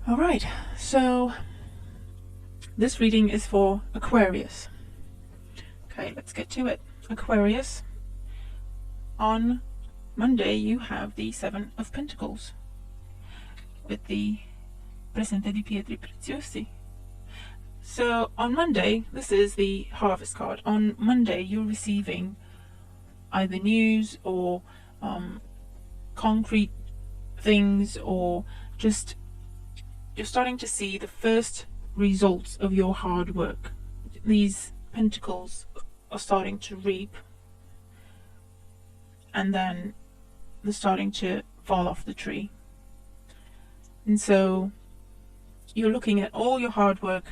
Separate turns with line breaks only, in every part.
All right, so this reading is for Aquarius. Okay, let's get to it. Aquarius, on Monday you have the Seven of Pentacles with the Presente di Pietri Preziosi. So on Monday, this is the Harvest card. On Monday you're receiving either news or concrete things, or just you're starting to see the first results of your hard work. These pentacles are starting to reap, and then they're starting to fall off the tree. And so you're looking at all your hard work,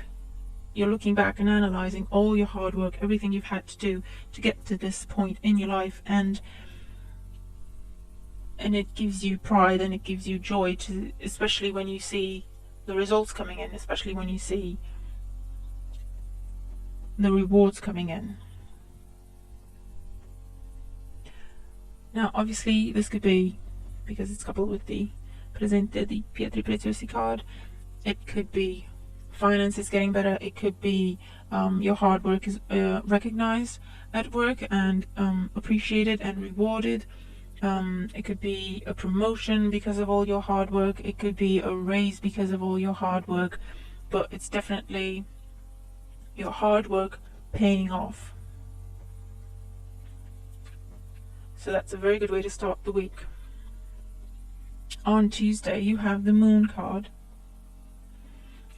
you're looking back and analyzing all your hard work, everything you've had to do to get to this point in your life, and it gives you pride and it gives you joy, to especially when you see the results coming in, especially when you see the rewards coming in. Now obviously this could be, because it's coupled with the Presente di Pietri Preziosi card, it could be finances getting better, it could be your hard work is recognized at work and appreciated and rewarded. It could be a promotion because of all your hard work, it could be a raise because of all your hard work, but it's definitely your hard work paying off. So that's a very good way to start the week. On Tuesday you have the Moon card,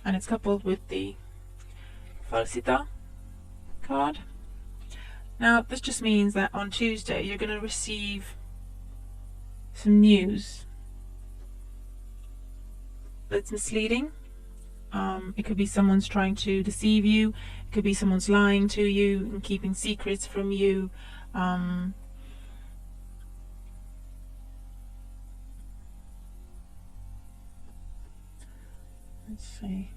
and it's coupled with the Falsità card. Now this just means that on Tuesday you're going to receive some news that's misleading. It could be someone's trying to deceive you, it could be someone's lying to you and keeping secrets from you. Let's see.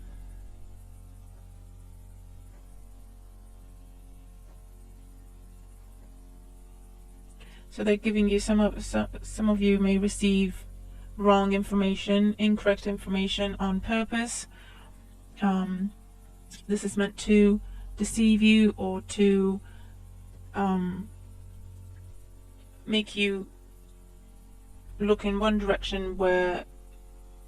So they're giving you some of you may receive wrong information, incorrect information on purpose. This is meant to deceive you or to make you look in one direction, where,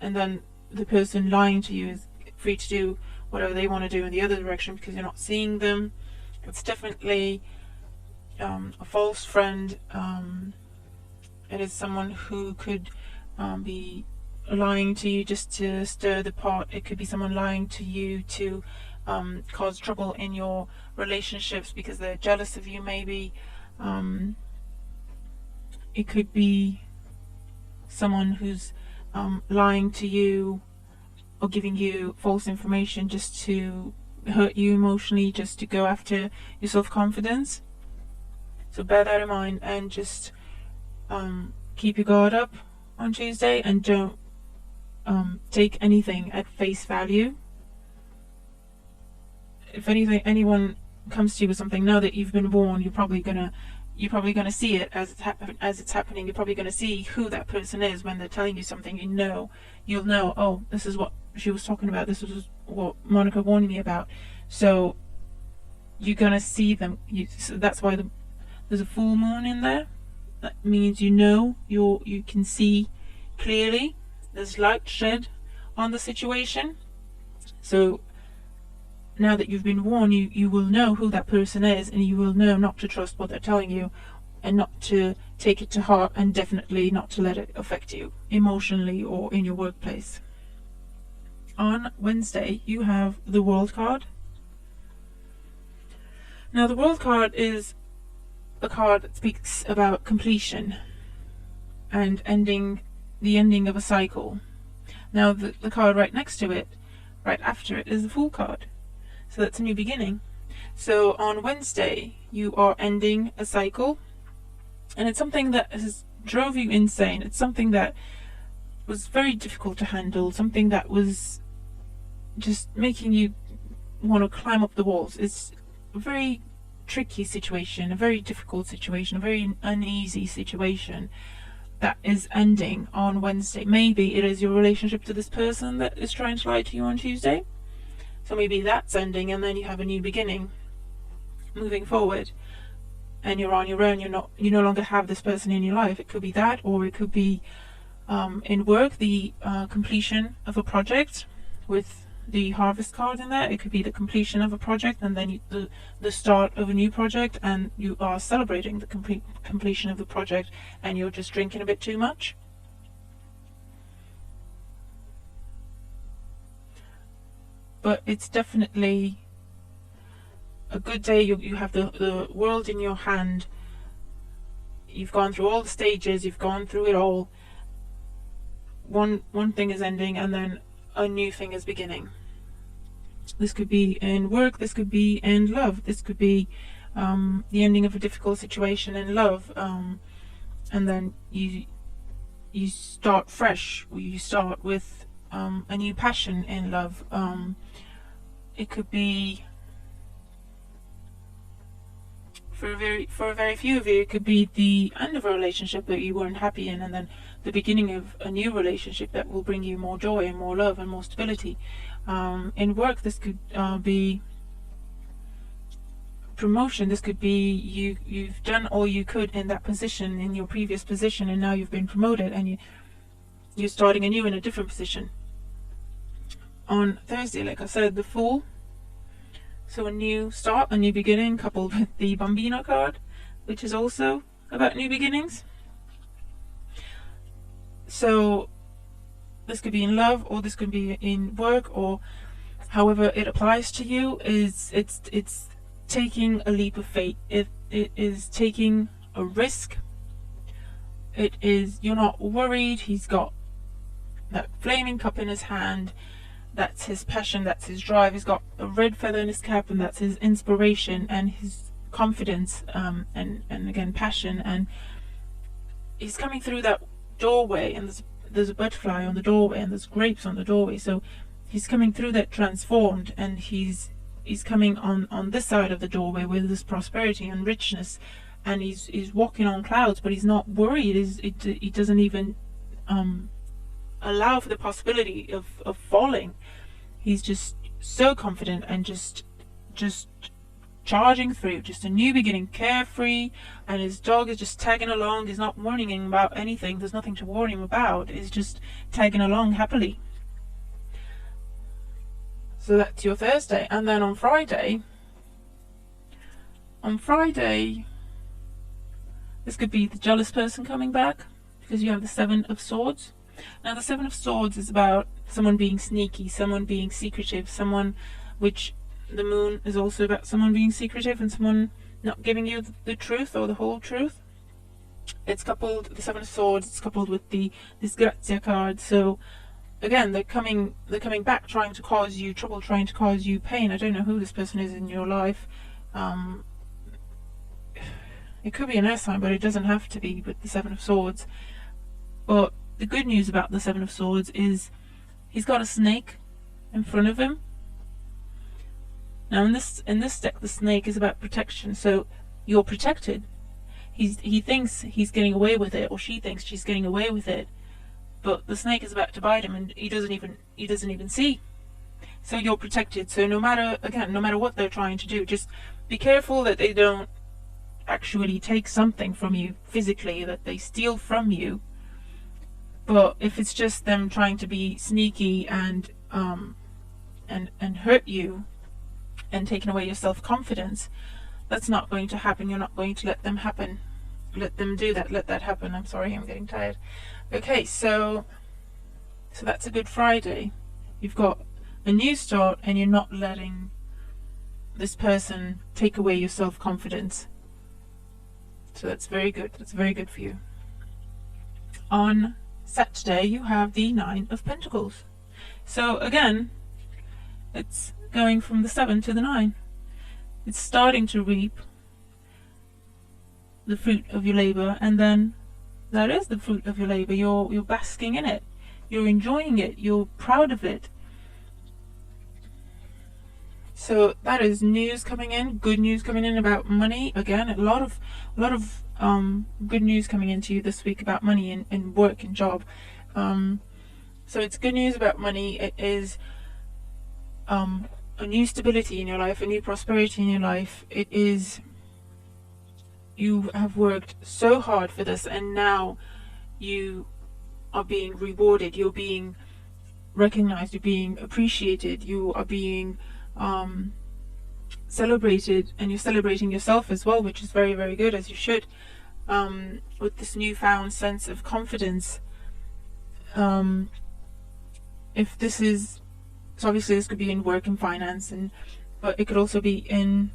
and then the person lying to you is free to do whatever they want to do in the other direction because you're not seeing them. It's definitely a false friend. It is someone who could be lying to you just to stir the pot. It could be someone lying to you to cause trouble in your relationships because they're jealous of you, maybe. It could be someone who's lying to you or giving you false information just to hurt you emotionally, just to go after your self-confidence. So bear that in mind, and just keep your guard up on Tuesday, and don't take anything at face value. If anyone comes to you with something, know that you've been warned. You're probably gonna see it as it's happening. You're probably gonna see who that person is when they're telling you something. You'll know. Oh, this is what she was talking about. This was what Monica warned me about. So you're gonna see them. So that's why there's a full moon in there. That means you can see clearly. There's light shed on the situation. So now that you've been warned, you will know who that person is, and you will know not to trust what they're telling you, and not to take it to heart, and definitely not to let it affect you emotionally or in your workplace. On Wednesday you have the World card. Now the World card is a card that speaks about completion and the ending of a cycle. Now the card right next to it, right after it, is the Fool card. So that's a new beginning. So on Wednesday you are ending a cycle, and it's something that has drove you insane. It's something that was very difficult to handle, something that was just making you want to climb up the walls. It's a very tricky situation, a very difficult situation, a very uneasy situation. that is ending on Wednesday. Maybe it is your relationship to this person that is trying to lie to you on Tuesday. So maybe that's ending, and then you have a new beginning moving forward, and you're on your own. You no longer have this person in your life. It could be that, or it could be in work, the completion of a project with the harvest card in there. It could be the completion of a project, and then the start of a new project, and you are celebrating the completion of the project, and you're just drinking a bit too much. But it's definitely a good day. You have the world in your hand. You've gone through all the stages. You've gone through it all. One thing is ending, and then a new thing is beginning. This could be in work. This could be in love. This could be the ending of a difficult situation in love, and then you start fresh. You start with a new passion in love. It could be, for a very few of you, it could be the end of a relationship that you weren't happy in, and then the beginning of a new relationship that will bring you more joy and more love and more stability. In work, this could be promotion. This could be you've done all you could in that position, in your previous position, and now you've been promoted, and you're starting anew in a different position. On Thursday, like I said, the Fool. So a new start, a new beginning, coupled with the Bambino card, which is also about new beginnings. So this could be in love, or this could be in work, or however it applies to you. It's taking a leap of faith. It is taking a risk. It is, you're not worried. He's got that flaming cup in his hand. That's his passion, that's his drive. He's got a red feather in his cap, and that's his inspiration and his confidence, and again passion. And he's coming through that doorway, and there's a butterfly on the doorway, and there's grapes on the doorway. So he's coming through that transformed, and he's coming on this side of the doorway with this prosperity and richness, and he's walking on clouds, but he's not worried. He doesn't even allow for the possibility of falling. He's just so confident and just charging through, just a new beginning, carefree, and his dog is just tagging along. He's not warning him about anything. There's nothing to warn him about. He's just tagging along happily. So that's your Thursday. And then on Friday, this could be the jealous person coming back, because you have the Seven of Swords. Now the Seven of Swords is about someone being sneaky, someone being secretive, someone, which the Moon is also about someone being secretive and someone not giving you the truth or the whole truth. It's coupled, the Seven of Swords, it's coupled with the Disgrazia card. So again, they're coming back, trying to cause you trouble, trying to cause you pain. I don't know who this person is in your life. It could be an air sign, but it doesn't have to be with the Seven of Swords. But the good news about the Seven of Swords is he's got a snake in front of him. Now in this deck, the snake is about protection, so you're protected. He thinks he's getting away with it, or she thinks she's getting away with it, but the snake is about to bite him, and he doesn't even see. So you're protected. So no matter what they're trying to do, just be careful that they don't actually take something from you physically, that they steal from you. But if it's just them trying to be sneaky and hurt you and taking away your self-confidence, that's not going to happen. You're not going to let them happen. Let them do that. Let that happen. I'm sorry, I'm getting tired. Okay, so that's a good Friday. You've got a new start, and you're not letting this person take away your self-confidence. So that's very good. That's very good for you. On Saturday, you have the Nine of Pentacles. So again, it's going from the 7 to the 9. It's starting to reap the fruit of your labor, and then that is the fruit of your labor. You're basking in it. You're enjoying it. You're proud of it. So that is news coming in, good news coming in about money. Again, a lot of good news coming into you this week about money and work and job. So it's good news about money. It is a new stability in your life, a new prosperity in your life. It is, you have worked so hard for this, and now you are being rewarded. You're being recognized. You're being appreciated. You are being celebrated, and you're celebrating yourself as well, which is very, very good, as you should, with this newfound sense of confidence. If this is, so obviously this could be in work and finance, but it could also be in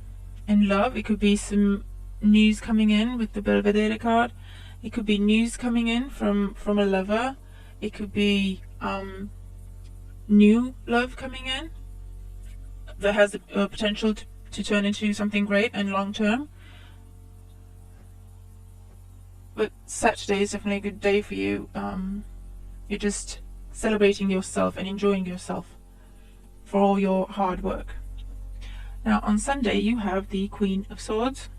love. It could be some news coming in with the Belvedere card. It could be news coming in from a lover. It could be new love coming in that has a potential to turn into something great and long term. But Saturday is definitely a good day for you. You're just celebrating yourself and enjoying yourself for all your hard work. Now on Sunday you have the Queen of Swords.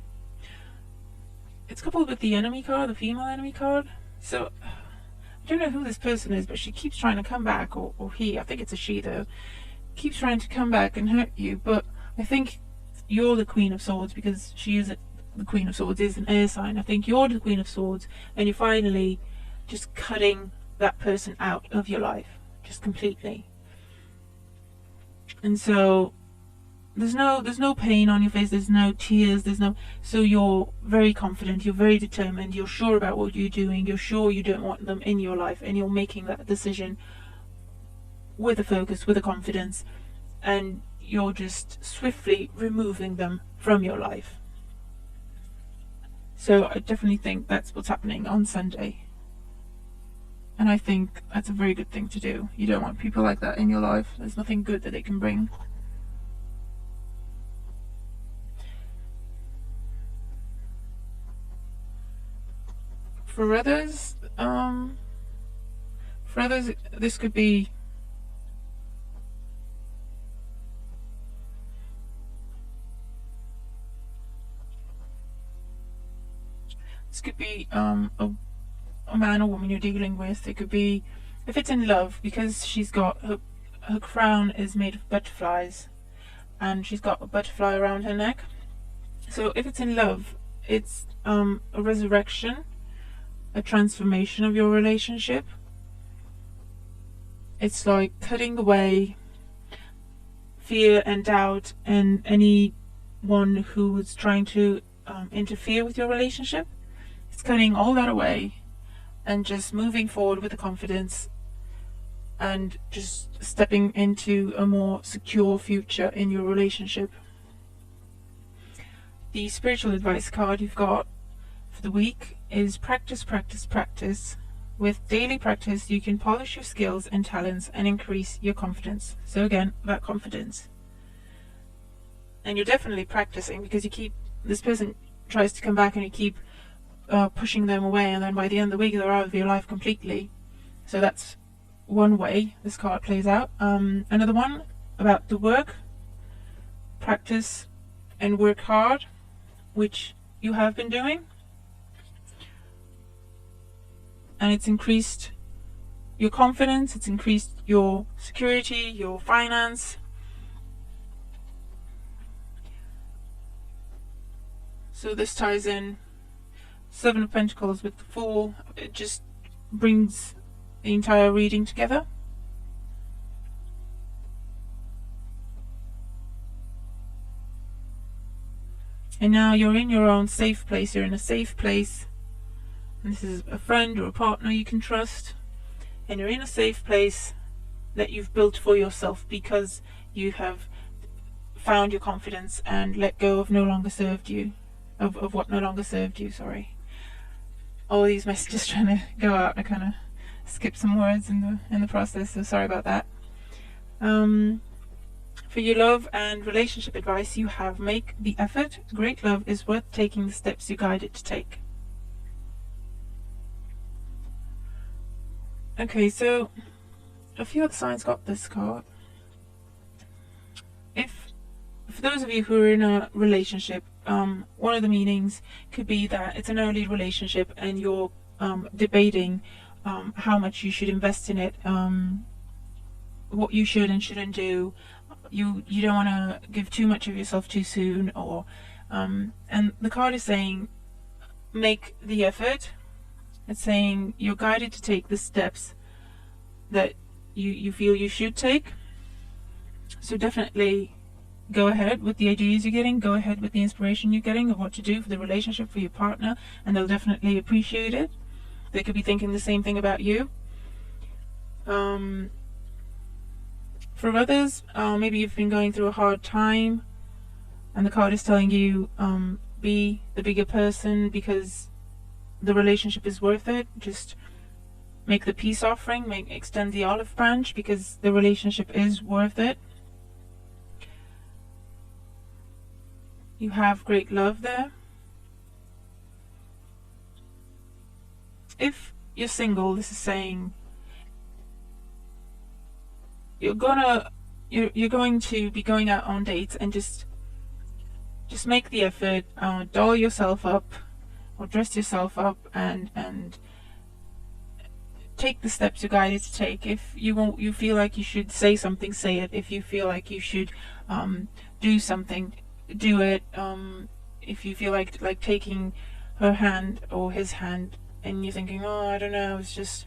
It's coupled with the enemy card, the female enemy card. So I don't know who this person is, but she keeps trying to come back, or he, I think it's a she though, keeps trying to come back and hurt you. But I think you're the Queen of Swords, because she is the Queen of Swords is an air sign. I think you're the Queen of Swords, and you're finally just cutting that person out of your life, just completely. And so there's no pain on your face, there's no tears, so you're very confident, you're very determined, you're sure about what you're doing, you're sure you don't want them in your life, and you're making that decision with a focus, with a confidence, and you're just swiftly removing them from your life. So I definitely think that's what's happening on Sunday. And I think that's a very good thing to do. You don't want people like that in your life. There's nothing good that they can bring. For others, this could be a man or woman you're dealing with. It could be, if it's in love, because she's got her crown is made of butterflies, and she's got a butterfly around her neck. So if it's in love, it's a resurrection, a transformation of your relationship. It's like cutting away fear and doubt and anyone who was trying to interfere with your relationship. It's cutting all that away and just moving forward with the confidence and just stepping into a more secure future in your relationship. The spiritual advice card you've got for the week is practice, practice, practice. With daily practice, you can polish your skills and talents and increase your confidence. So again, that confidence. And you're definitely practicing, because this person tries to come back and you keep pushing them away, and then by the end of the week they're out of your life completely. So that's one way this card plays out. Another one about the work, practice and work hard, which you have been doing, and it's increased your confidence, it's increased your security, your finance. So this ties in Seven of Pentacles with the Fool. It just brings the entire reading together. And now you're in your own safe place. You're in a safe place. And this is a friend or a partner you can trust. And you're in a safe place that you've built for yourself, because you have found your confidence and let go of what no longer served you, sorry. All these messages trying to go out. I kind of skipped some words in the process, so sorry about that. For your love and relationship advice, you have: make the effort. Great love is worth taking the steps you guide it to take. Okay, so a few other signs got this card. If for those of you who are in a relationship, one of the meanings could be that it's an early relationship and you're debating how much you should invest in it, what you should and shouldn't do. You don't want to give too much of yourself too soon, or and the card is saying make the effort. It's saying you're guided to take the steps that you feel you should take. So definitely go ahead with the ideas you're getting, go ahead with the inspiration you're getting of what to do for the relationship, for your partner, and they'll definitely appreciate it. They could be thinking the same thing about you. For others, maybe you've been going through a hard time and the card is telling you be the bigger person because the relationship is worth it. Just make the peace offering, extend the olive branch because the relationship is worth it. You have great love there. If you're single, this is saying you're going to be going out on dates, and just make the effort, doll yourself up or dress yourself up and take the steps you're guided to take. If you feel like you should say something, say it. If you feel like you should do something, do it. If you feel like taking her hand or his hand and you're thinking, oh, I don't know, it's just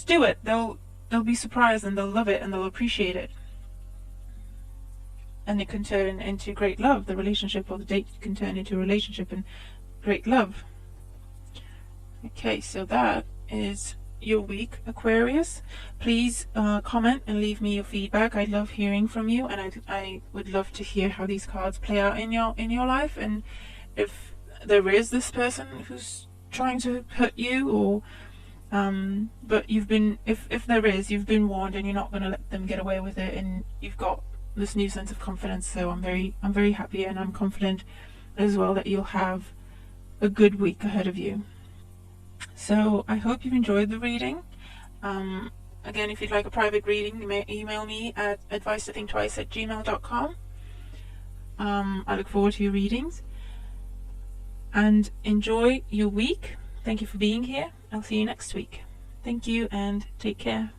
do it. They'll be surprised and they'll love it and they'll appreciate it, and it can turn into great love. The relationship or the date can turn into a relationship and great love. Okay, so that is your week, Aquarius. Please comment and leave me your feedback. I love hearing from you, and I would love to hear how these cards play out in your life, and if there is this person who's trying to hurt you, or but if there is, you've been warned and you're not going to let them get away with it, and you've got this new sense of confidence. So I'm very happy, and I'm confident as well that you'll have a good week ahead of you. So I hope you've enjoyed the reading. Again, if you'd like a private reading, you may email me at advice2thinktwice@gmail.com. I look forward to your readings, and enjoy your week. Thank you for being here. I'll see you next week. Thank you and take care.